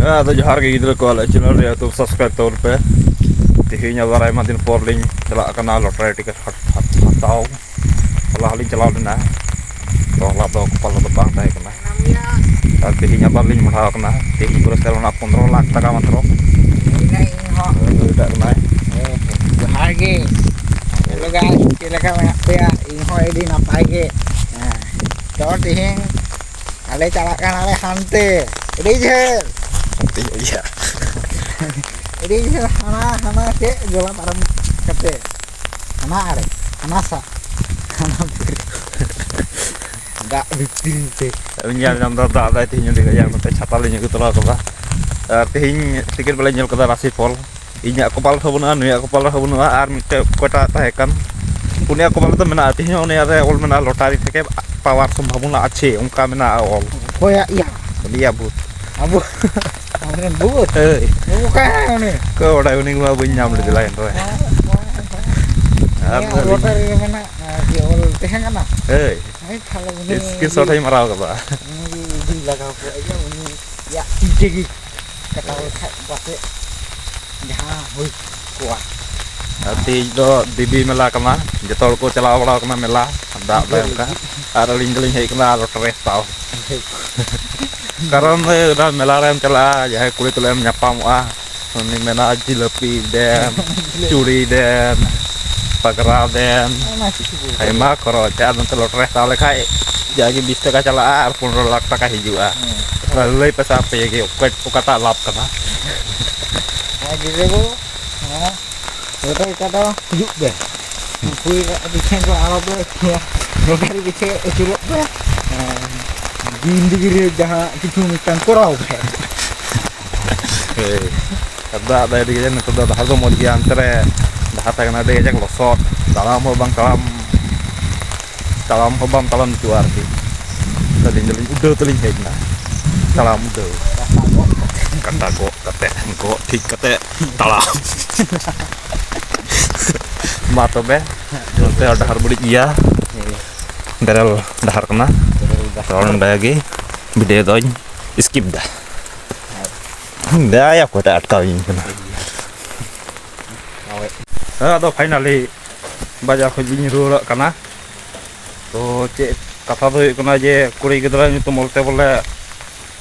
ᱟᱫᱚ ᱡᱚᱦᱟᱨ ᱜᱮ ᱜᱤᱫᱽᱨᱟᱹ ᱠᱚ ᱟᱞᱮ ᱪᱮᱱᱮᱞ ᱨᱮ ᱛᱚ ᱥᱟᱵᱥᱠᱨᱟᱭᱤᱵ ᱛᱟᱵᱚᱱ ᱯᱮ ᱛᱮᱦᱮᱧ ᱟᱵᱟᱨ ᱟᱭᱢᱟ ᱫᱤᱱ ᱯᱚᱨ ᱞᱤᱧ ᱪᱟᱞᱟᱜ ᱠᱟᱱᱟ ᱞᱚᱴᱟᱨᱤ ᱴᱤᱠᱤᱴ ᱦᱟᱛᱟᱣ ᱦᱚᱞᱟ ᱦᱚᱸᱞᱤᱧ ᱪᱟᱞᱟᱣ ᱞᱮᱱᱟ ᱛᱚ ᱦᱚᱞᱟ ᱫᱚ ᱠᱚᱯᱟᱞ ᱫᱚ ᱵᱟᱝ ᱛᱟᱦᱮᱸ ᱠᱟᱱᱟ ᱟᱨ ᱛᱮᱦᱮᱧ ᱟᱵᱟᱨ ᱞᱤᱧ ᱢᱚᱲᱟᱣ ᱠᱟᱱᱟ ᱛᱮᱦᱮᱧ ᱯᱩᱨᱟᱹ ᱚᱱᱟ 15 ᱞᱟᱠᱷ ᱴᱟᱠᱟ ᱢᱟᱛᱨᱚ ᱡᱚᱦᱟᱨ ᱜᱮ ᱦᱮᱞᱳ ᱜᱟᱭᱥ ᱪᱮᱫ ᱞᱮᱠᱟ ᱢᱮᱱᱟᱜ ᱯᱮᱭᱟ ᱤᱧ ᱦᱚᱸ ᱟᱹᱰᱤ ᱱᱟᱯᱟᱭ ᱜᱮ ᱛᱚ ᱛᱮᱦᱮᱧ ᱟᱞᱮ ᱪᱟᱞᱟᱜ ᱠᱟᱱᱟᱞᱮ ᱦᱟᱱᱛᱮ ᱟᱹᱰᱤ ᱡᱷᱟᱹᱞ ᱟᱹᱰᱤ ᱡᱷᱟᱹᱞ ᱦᱟᱱᱟ ᱪᱮᱫ ᱡᱚᱞᱟ ᱯᱟᱨᱚᱢ ᱠᱟᱛᱮ ᱦᱟᱱᱟ ᱟᱲᱮ ᱦᱟᱱᱟ ᱥᱟ ᱦᱟᱱᱟ ᱫᱟᱜ ᱵᱷᱤᱛᱨᱤ ᱛᱮ ᱧᱮᱞ ᱧᱟᱢ ᱫᱟ ᱫᱟᱜ ᱫᱟᱭ ᱛᱮᱦᱮᱧ ᱟᱹᱰᱤ ᱠᱟᱡᱟᱠ ᱱᱚᱛᱮ ᱪᱷᱟᱛᱟ ᱞᱤᱧ ᱟᱹᱜᱩ ᱛᱚᱨᱟ ᱠᱟᱫᱟ ᱟᱨ ᱛᱮᱦᱮᱧ ᱴᱤᱠᱤᱴ ᱵᱟᱞᱮ ᱧᱮᱞ ᱠᱟᱫᱟ ᱨᱟᱥᱤ ᱯᱷᱚᱞ ᱤᱧᱟᱹᱜ ᱠᱚᱯᱟᱞ ᱨᱮᱦᱚᱸ ᱵᱟᱹᱱᱩᱜᱼᱟ ᱱᱩᱭᱟᱜ ᱠᱚᱯᱟᱞ ᱨᱮᱦᱚᱸ ᱵᱟᱹᱱᱩᱜᱼᱟ ᱟᱨ ᱢᱤᱫᱴᱮᱡ ᱚᱠᱚᱭᱴᱟᱜ ᱛᱟᱦᱮᱸ ᱠᱟᱱ ᱩᱱᱤᱭᱟᱜ ᱠᱚᱯᱟᱞ ᱨᱮᱫᱚ ᱢᱮᱱᱟᱜᱼᱟ ᱛᱮᱦᱮᱧ ᱦᱚᱸ ᱩᱱᱤᱭᱟᱜ ᱨᱮ ᱚᱞ ᱢᱮᱱᱟᱜᱼᱟ ᱞᱚᱴᱟᱨᱤ ᱛᱷᱮᱠᱮ পাওয়ার সম্ভাবনা আছে অনকা মেনা অল ᱚᱠᱚᱭᱟᱜ ᱤᱭᱟ লিয়া বুত ᱟᱵᱚ ᱟᱵᱚᱨᱮᱱ ᱵᱩᱛ ᱮᱭ ᱚᱠᱚᱭ ᱩᱱᱤ ᱠᱚ ᱚᱰᱟᱭ ᱩᱱᱤ ᱢᱟ ᱵᱟᱹᱧ ᱧᱟᱢ ᱞᱮᱫᱮ ᱞᱟᱭᱤᱱ ᱨᱮ ᱟᱨ ᱩᱱᱤᱭᱟᱜ ᱞᱚᱴᱟᱨᱤ ᱨᱮ ᱢᱮᱱᱟᱜ ᱡᱮ ᱚᱞ ᱛᱟᱦᱮᱸ ᱠᱟᱱᱟ ᱮᱭ ᱛᱟᱦᱞᱮ ᱩᱱᱤ ᱥᱠᱨᱤᱱᱥᱚᱴ ᱤᱧ ᱢᱟᱨᱟᱣ ᱠᱟᱫᱟ ᱩᱱᱤ ᱤᱫᱤ ᱞᱟᱜᱟᱣ ᱠᱚᱜᱼᱟ ᱩᱱᱤᱭᱟᱜ ᱛᱤ ᱛᱮᱜᱮ ᱠᱟᱴᱟᱣ ᱞᱮᱠᱷᱟᱡ ᱯᱟᱥᱮᱡ ᱡᱟᱦᱟᱸ ᱦᱩᱭ ᱠᱚᱜᱼᱟ ᱛᱮᱦᱮᱧ ᱫᱚ ᱫᱮᱵᱤ ᱢᱮᱞᱟ ᱠᱟᱱᱟ ᱡᱚᱛᱚ ᱦᱚᱲ ᱠᱚ ᱪᱟᱞᱟᱣ ᱵᱟᱲᱟᱣ ᱠᱟᱱᱟ ᱢᱮᱞᱟ ᱫᱟᱜ ᱫᱟᱭ ᱚᱱᱠᱟ ᱟᱨ ᱟᱹᱞᱤᱧ ᱫᱚᱞᱤᱧ ᱦᱮᱡ ᱠᱟᱱᱟ ᱞᱚᱴᱟᱨᱤ ᱦᱟᱛᱟᱣ ᱠᱟᱨᱚᱱ ᱚᱱᱟ ᱢᱮᱞᱟ ᱨᱮᱢ ᱪᱟᱞᱟᱜᱼᱟ ᱡᱟᱦᱟᱸᱭ ᱠᱩᱲᱤ ᱛᱩᱞᱟᱹᱣ ᱮᱢ ᱧᱟᱯᱟᱢᱚᱜᱼᱟ ᱩᱱᱤ ᱢᱮᱱᱟ ᱡᱤᱞᱟᱹᱯᱤ ᱫᱮᱱ ᱪᱩᱲᱤ ᱫᱮᱱ ᱯᱟᱜᱽᱨᱟ ᱫᱮᱱ ᱟᱭᱢᱟ ᱠᱷᱚᱨᱚᱪ ᱟᱨ ᱱᱚᱛᱮ ᱞᱚᱴᱟᱨᱤ ᱦᱟᱛᱟᱣ ᱞᱮᱠᱷᱟᱡ ᱡᱟᱜᱮ 20 ᱴᱟᱠᱟ ᱪᱟᱞᱟᱜᱼᱟ ᱟᱨ 15 ᱞᱟᱠᱷ ᱴᱟᱠᱟ ᱦᱤᱡᱩᱜᱼᱟ ᱞᱟᱹᱭ ᱯᱮᱥᱮ ᱟᱯᱮ ᱜᱮ ᱚᱠᱟᱴᱟᱜ ᱞᱟᱵᱷ ᱠᱟᱱᱟ ᱜᱤᱫᱽᱨᱟᱹ ᱠᱚ ᱞᱚᱴᱟᱨᱤ ᱠᱟᱴᱟᱣ ᱦᱤᱡᱩᱜ ᱯᱮ ᱠᱩᱲᱤ ᱯᱤᱪᱷᱟᱹ ᱠᱚ ᱟᱲᱚ ᱯᱮ ᱞᱚᱴᱟᱨᱤ ᱯᱤᱪᱷᱟᱹ ᱟᱹᱪᱩᱨᱚᱜ ᱯᱮ ᱡᱤᱱᱫᱮᱜᱤ ᱨᱮ ᱡᱟᱦᱟᱸ ᱠᱤᱪᱷᱩ ᱢᱤᱫᱴᱟᱝ ᱠᱚᱨᱟᱣ ᱯᱮ ᱫᱟᱜ ᱫᱟᱭ ᱟᱹᱰᱤ ᱠᱟᱡᱟᱠ ᱱᱤᱛᱚᱜ ᱫᱚ ᱰᱟᱦᱟᱨ ᱫᱚ ᱢᱚᱡᱽ ᱜᱮᱭᱟ ᱦᱟᱱᱛᱮ ᱨᱮ ᱰᱟᱦᱟᱨ ᱛᱟᱦᱮᱸ ᱠᱟᱱᱟ ᱟᱹᱰᱤ ᱠᱟᱡᱟᱠ ᱞᱚᱥᱚᱫ ᱛᱟᱲᱟᱢ ᱦᱚᱸ ᱵᱟᱝ ᱛᱟᱲᱟᱢ ᱦᱚᱸ ᱵᱟᱢ ᱛᱟᱲᱟᱢ ᱦᱚᱪᱚᱜᱼᱟ ᱟᱨᱠᱤ ᱟᱹᱞᱤᱧ ᱫᱚᱞᱤᱧ ᱩᱰᱟᱹᱣ ᱛᱮᱞᱤᱧ ᱦᱮᱡ ᱮᱱᱟ ᱛᱟᱲᱟᱢ ᱩᱰᱟᱹᱣ ᱠᱟᱴᱟ ᱜᱚᱜ ᱠᱟᱛᱮ ᱜᱚᱜ ᱴᱷᱤᱠ ᱠᱟᱛᱮ ᱛᱟᱲᱟᱢ ᱢᱟ ᱛᱚᱵᱮ ᱱᱚᱛᱮ ᱰᱟᱦᱟᱨ ᱵᱟᱹᱲᱤᱡ ᱜᱮᱭᱟ ᱵᱮᱨᱮᱞ ᱰᱟᱦᱟᱨ ᱠᱟᱱᱟ ᱛᱚ ᱱᱚᱸᱰᱮ ᱜᱮ ᱵᱷᱤᱰᱤᱭᱳ ᱫᱚᱧ ᱥᱠᱤᱯ ᱫᱟ ᱫᱟᱭᱟ ᱚᱠᱚᱭᱴᱟᱜ ᱟᱴᱠᱟᱣᱤᱧ ᱠᱟᱱᱟ ᱟᱫᱚ ᱯᱷᱟᱭᱱᱟᱞᱤ ᱵᱟᱡᱟᱨ ᱠᱷᱚᱡ ᱞᱤᱧ ᱨᱩᱣᱟᱹᱲᱚᱜ ᱠᱟᱱᱟ ᱛᱚ ᱪᱮᱫ ᱠᱟᱛᱷᱟ ᱫᱚ ᱦᱩᱭᱩᱜ ᱠᱟᱱᱟ ᱡᱮ ᱠᱩᱲᱤ ᱜᱤᱫᱽᱨᱟᱹ ᱧᱩᱛᱩᱢ ᱚᱞᱛᱮ ᱵᱚᱞᱮ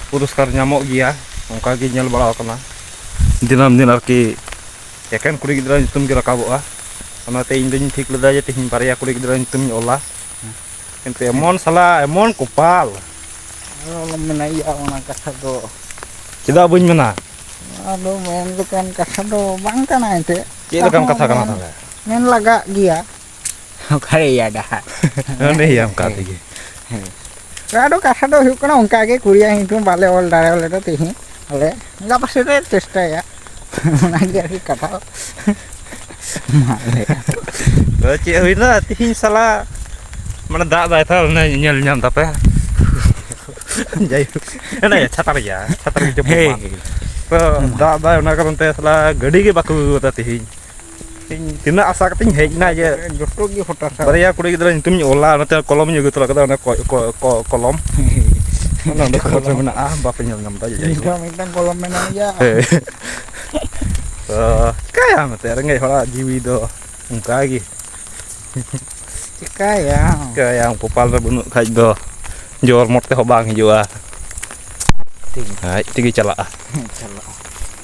ᱯᱩᱨᱚᱥᱠᱟᱨ ᱧᱟᱢᱚᱜ ᱜᱮᱭᱟ ᱚᱱᱠᱟ ᱜᱮ ᱧᱮᱞ ᱵᱟᱲᱟᱣ ᱠᱟᱱᱟ ᱫᱤᱱᱟᱹᱢ ᱫᱤᱱ ᱟᱨᱠᱤ ᱮᱠᱮᱱ ᱠᱩᱲᱤ ᱜᱤᱫᱽᱨᱟᱹ ᱧᱩᱛᱩᱢ ᱜᱮ ᱨᱟᱠᱟᱵᱚᱜᱼᱟ ᱚᱱᱟᱛᱮ ᱤᱧ ᱫᱩᱧ ᱴᱷᱤᱠ ᱞᱮᱫᱟ ᱡᱮ ᱛᱮᱦᱮᱧ ᱵᱟᱨᱭᱟ ᱠᱩᱲᱤ ᱜᱤᱫᱽᱨᱟᱹ ᱧᱩᱛᱩᱢᱤᱧ ᱚᱞᱟ ᱠᱤᱱᱛᱩ ᱮᱢᱚᱱ ᱥᱟᱞᱟ ᱮᱢᱚᱱ ᱠᱚᱯᱟᱞ ᱟᱞᱚᱢ ᱢᱮᱱᱟ ᱚᱱᱟ ᱠᱟᱛᱷᱟ ᱫᱚ ᱪᱮᱫᱟᱜ ᱵᱟᱹᱧ ᱢᱮᱱᱟ ᱟᱫᱚ ᱢᱮᱱ ᱞᱮᱠᱟᱱ ᱠᱟᱛᱷᱟ ᱫᱚ ᱵᱟᱝ ᱠᱟᱱᱟ ᱮᱱᱛᱮᱫ ᱪᱮᱫ ᱞᱮᱠᱟᱱ ᱛᱟᱦᱚᱸ ᱠᱟᱛᱷᱟ ᱠᱟᱱᱟ ᱛᱟᱦᱚᱞᱮ ᱢᱮᱱ ᱞᱟᱜᱟᱜ ᱜᱮᱭᱟ ᱚᱠᱟᱨᱮᱭᱟ ᱰᱟᱦᱟᱨ ᱚᱱᱮᱭᱟ ᱚᱱᱠᱟ ᱛᱮᱜᱮ ᱟᱫᱚ ᱠᱟᱛᱷᱟ ᱫᱚ ᱦᱩᱭᱩᱜ ᱠᱟᱱᱟ ᱚᱱᱠᱟᱜᱮ ᱠᱩᱲᱤᱭᱟᱜ ᱧᱩᱛᱩᱢ ᱵᱟᱞᱮ ᱚᱞ ᱫᱟᱲᱮ ᱞᱮᱫᱟ ᱛᱮᱦᱮᱧ ᱟᱞᱮ ᱜᱟᱯᱟ ᱥᱮᱫ ᱞᱮ ᱪᱮᱥᱴᱟᱭᱟ ᱚᱱᱟᱜᱮ ᱟᱨᱠᱤ ᱠᱟᱴᱟᱣ ᱪᱮᱫ ᱦᱩᱭᱱᱟ ᱛᱮᱦᱤᱧ ᱥᱟᱞᱟᱜ ᱢᱟᱱᱮ ᱫᱟᱜ ᱫᱟᱭ ᱛᱚ ᱧᱮᱞ ᱧᱟᱢ ᱫᱟᱯᱮ ᱡᱟᱭᱦᱳᱠ ᱪᱷᱟᱛᱟ ᱨᱮᱜᱮ ᱪᱚᱯᱚᱞ ᱢᱟ ᱛᱚ ᱫᱟᱜ ᱫᱟᱭ ᱚᱱᱟ ᱠᱟᱨᱚᱱ ᱛᱮ ᱥᱟᱞᱟ ᱜᱟᱹᱰᱤ ᱜᱮ ᱵᱟᱠᱚ ᱟᱹᱜᱩ ᱠᱟᱫᱟ ᱛᱮᱦᱤᱧ ᱤᱧ ᱛᱤᱱᱟᱹᱜ ᱟᱥᱟ ᱠᱟᱛᱮᱧ ᱦᱮᱡ ᱮᱱᱟ ᱡᱮ ᱡᱚᱛᱚ ᱜᱮ ᱦᱚᱴᱟᱥᱟ ᱵᱟᱨᱭᱟ ᱠᱩᱲᱤ ᱜᱤᱫᱽᱨᱟᱹ ᱧᱩᱛᱩᱢᱤᱧ ᱚᱞᱟ ᱚᱱᱟᱛᱮ ᱠᱚᱞᱚᱢᱤᱧ ᱟᱹᱜᱩ ᱛᱚᱨᱟ ᱠᱟᱫᱟ ᱚᱱᱟ ᱠᱚᱞᱚᱢ ᱚᱸᱰᱮ ᱠᱟᱜᱚᱡᱽ ᱨᱮ ᱢᱮᱱᱟᱜᱼᱟ ᱵᱟᱯᱮ ᱧᱮᱞ ᱧᱟᱢᱫᱟ ᱡᱟᱭᱦᱳᱠ ᱢᱤᱫᱴᱟᱝ ᱠᱚᱞᱚᱢ ᱢᱮᱱᱟᱜ ᱜᱮᱭᱟ ᱛᱚ ᱪᱤᱠᱟᱹᱭᱟᱢ ᱮᱱᱛᱮᱫ ᱨᱮᱸᱜᱮᱡ ᱦᱚᱲᱟᱜ ᱡᱤᱣᱤ ᱫᱚ ᱚᱱᱠᱟᱜᱮ ᱪᱤᱠᱟᱹᱭᱟᱢ ᱠᱚᱯᱟᱞ ᱨᱮ ᱵᱟᱹᱱᱩᱜ ᱠᱷᱟᱡ ᱫᱚ ᱡᱳᱨ ᱢᱚᱴ ᱛᱮᱦᱚᱸ ᱵᱟᱝ ᱦᱤᱡᱩᱜᱼᱟ ᱟᱡ ᱛᱮᱜᱮ ᱪᱟᱞᱟᱜᱼᱟ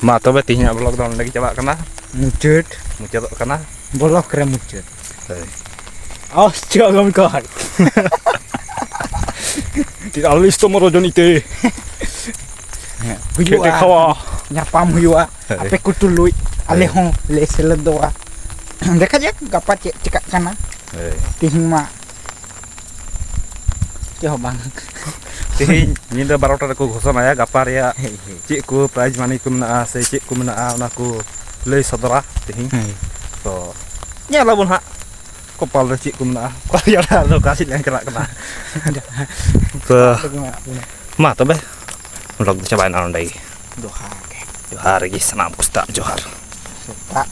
ᱢᱟ ᱛᱚᱵᱮ ᱛᱮᱦᱮᱧᱟᱜ ᱵᱞᱚᱜ ᱫᱚ ᱱᱚᱸᱰᱮ ᱜᱮ ᱪᱟᱵᱟᱜ ᱠᱟᱱᱟ ᱢᱩᱪᱟᱹᱫᱚᱜ ᱠᱟᱱᱟ ᱵᱞᱚᱠ ᱨᱮ ᱢᱩᱪᱟᱹᱫ ᱟᱞᱤᱥ ᱛᱚᱢᱚ ᱨᱚᱡᱚᱱᱤᱛᱮ ᱦᱩᱭᱩᱜᱼᱟ ᱧᱟᱯᱟᱢ ᱦᱩᱭᱩᱜᱼᱟ ᱟᱯᱮ ᱠᱚ ᱛᱩᱞᱩᱡ ᱟᱞᱮ ᱦᱚᱸ ᱞᱮ ᱥᱮᱞᱮᱫᱚᱜᱼᱟ ᱫᱮᱠᱷᱟ ᱡᱟᱠ ᱜᱟᱯᱟ ᱪᱮᱫ ᱪᱤᱠᱟᱹᱜ ᱠᱟᱱᱟ ᱛᱮᱦᱮᱧ ᱢᱟ ᱪᱮᱫ ᱦᱚᱸ ᱵᱟᱝ ᱛᱮᱦᱮᱧ ᱧᱤᱫᱟᱹ 12ᱴᱟ ᱨᱮᱠᱚ ᱜᱷᱳᱥᱚᱱᱟᱭᱟ ᱜᱟᱯᱟ ᱨᱮᱭᱟᱜ ᱪᱮᱫ ᱠᱚ ᱯᱨᱟᱭᱤᱡᱽ ᱢᱟᱱᱤ ᱠᱚ ᱢᱮᱱᱟᱜᱼᱟ ᱥᱮ ᱪᱮᱫ ᱠᱚ ᱢᱮᱱᱟᱜᱼᱟ ᱚᱱᱟ ᱠᱚ ᱞᱟᱹᱭ ᱥᱚᱫᱚᱨᱟ ᱛᱮᱦᱮᱧ ᱛᱚ ᱧᱮᱞᱟᱵᱚᱱ ᱦᱟᱸᱜ ᱠᱚᱯᱟᱞ ᱨᱮ ᱪᱮᱫ ᱠᱚ ᱢᱮᱱᱟᱜᱼᱟ ᱚᱠᱟ ᱥᱮᱫ ᱞᱟᱝ ᱪᱟᱞᱟᱜ ᱠᱟᱱᱟ ᱛᱚ ᱢᱟ ᱛᱚᱵᱮ ᱵᱞᱚᱜ ᱫᱚ ᱪᱟᱵᱟᱭᱮᱱᱟ ᱱᱚᱸᱰᱮ ᱜᱮ ᱡᱚᱦᱟᱨ ᱜᱮ ᱥᱟᱱᱟᱢ ᱯᱩᱥᱛᱟᱜ ᱡᱚᱦᱟᱨ ᱥᱮᱛᱟᱜ